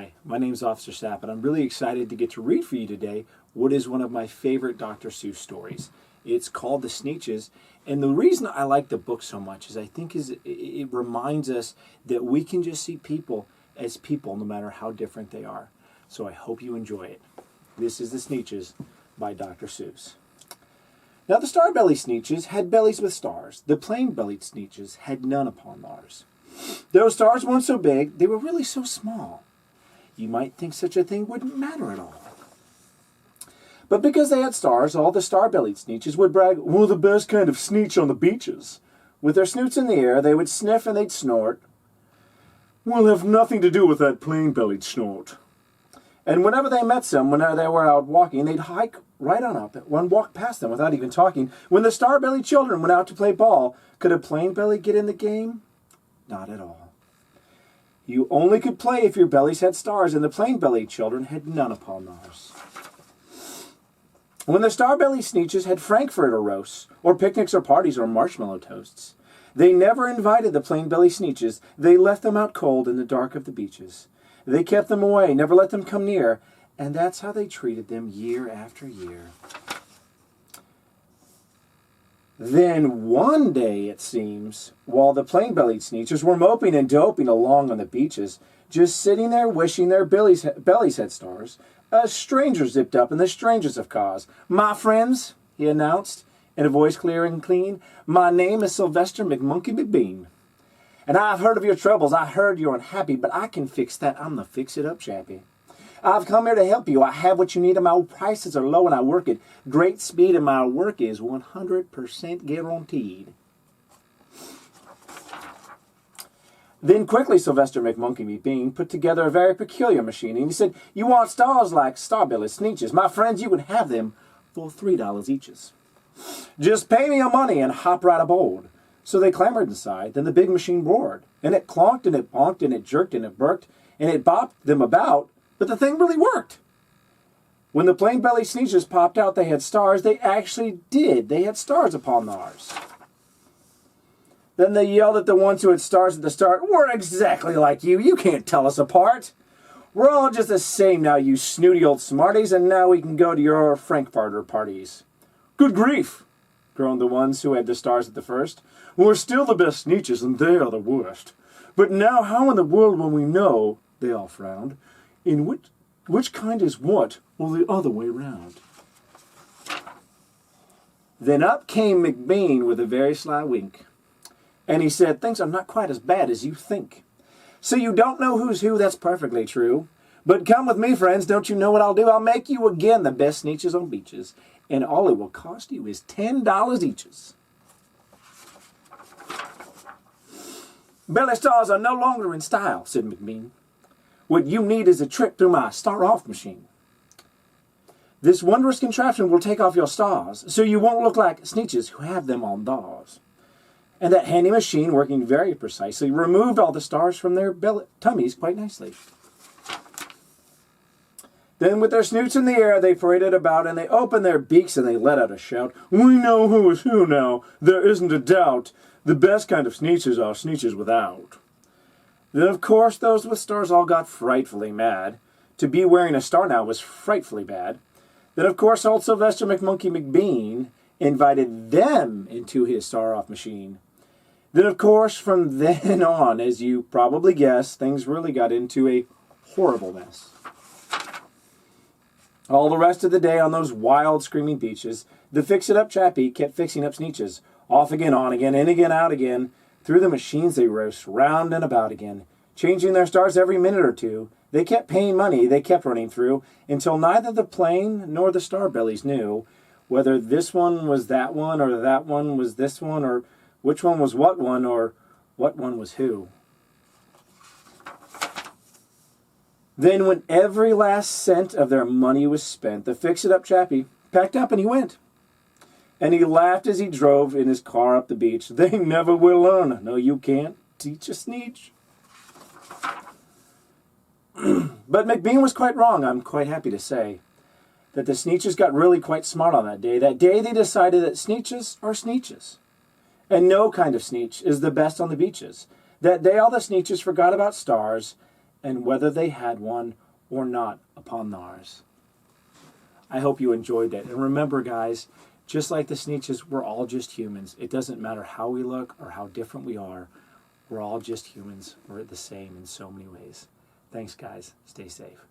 Hi, my name is Officer Sapp, and I'm really excited to get to read for you today what is one of my favorite Dr. Seuss stories. It's called The Sneetches, and the reason I like the book so much is it reminds us that we can just see people as people no matter how different they are. So I hope you enjoy it. This is The Sneetches by Dr. Seuss. Now the star-bellied Sneetches had bellies with stars. The plain-bellied Sneetches had none upon theirs. Those stars weren't so big, they were really so small. You might think such a thing wouldn't matter at all. But because they had stars, all the star-bellied Sneetches would brag, "We're the best kind of Sneetch on the beaches." With their snoots in the air, they would sniff and they'd snort. "We'll have nothing to do with that plain-bellied snort." And whenever they met some, whenever they were out walking, they'd hike right on up and walk past them without even talking. When the star-bellied children went out to play ball, could a plain belly get in the game? Not at all. You only could play if your bellies had stars, and the plain-bellied children had none upon theirs. When the star-bellied Sneetches had frankfurter roasts, or picnics or parties or marshmallow toasts, they never invited the plain-bellied Sneetches. They left them out cold in the dark of the beaches. They kept them away, never let them come near, and that's how they treated them year after year. Then one day, it seems, while the plain-bellied Sneetches were moping and doping along on the beaches, just sitting there wishing their bellies had stars, a stranger zipped up in the strangest of cause. "My friends," he announced, in a voice clear and clean, "my name is Sylvester McMonkey McBean. And I've heard of your troubles. I heard you're unhappy, but I can fix that. I'm the fix-it-up chappie. I've come here to help you. I have what you need, and my prices are low, and I work at great speed, and my work is 100% guaranteed." Then quickly Sylvester McMonkey McBean put together a very peculiar machine, and he said, "You want stars like star-bellied Sneetches? My friends, you can have them for $3 eaches. Just pay me your money and hop right aboard." So they clambered inside. Then the big machine roared, and it clonked, and it bonked, and it jerked, and it burked, and it bopped them about, but the thing really worked. When the plain-bellied Sneetches popped out, they had stars. They actually did. They had stars upon theirs. Then they yelled at the ones who had stars at the start, "We're exactly like you. You can't tell us apart. We're all just the same now, you snooty old smarties, and now we can go to your frankfurter parties." "Good grief," groaned the ones who had the stars at the first. "We're still the best Sneetches, and they are the worst. But now how in the world will we know," they all frowned, "in which kind is what, or the other way round?" Then up came McBean with a very sly wink, and he said, "Things are not quite as bad as you think. So you don't know who's who, that's perfectly true. But come with me, friends, don't you know what I'll do? I'll make you again the best Sneetches on beaches, and all it will cost you is $10 eaches." "Belly stars are no longer in style," said McBean. "What you need is a trip through my star-off machine. This wondrous contraption will take off your stars, so you won't look like Sneetches who have them on theirs." And that handy machine, working very precisely, removed all the stars from their tummies quite nicely. Then with their snoots in the air, they paraded about, and they opened their beaks, and they let out a shout. "We know who is who now, there isn't a doubt. The best kind of Sneetches are Sneetches without." Then, of course, those with stars all got frightfully mad. To be wearing a star now was frightfully bad. Then, of course, old Sylvester McMonkey McBean invited them into his star-off machine. Then, of course, from then on, as you probably guessed, things really got into a horrible mess. All the rest of the day on those wild, screaming beaches, the fix-it-up chappie kept fixing up Sneetches. Off again, on again, in again, out again. Through the machines they raced round and about again, changing their stars every minute or two. They kept paying money, they kept running through, until neither the plain nor the star-bellies knew whether this one was that one, or that one was this one, or which one was what one, or what one was who. Then when every last cent of their money was spent, the fix-it-up chappie packed up and he went. And he laughed as he drove in his car up the beach. "They never will learn. No, you can't teach a Sneetch." But McBean was quite wrong, I'm quite happy to say. That the Sneetches got really quite smart on that day. That day they decided that Sneetches are Sneetches. And no kind of Sneetch is the best on the beaches. That day all the Sneetches forgot about stars, and whether they had one or not upon theirs. I hope you enjoyed that. And remember, guys, just like the Sneetches, we're all just humans. It doesn't matter how we look or how different we are. We're all just humans. We're the same in so many ways. Thanks, guys. Stay safe.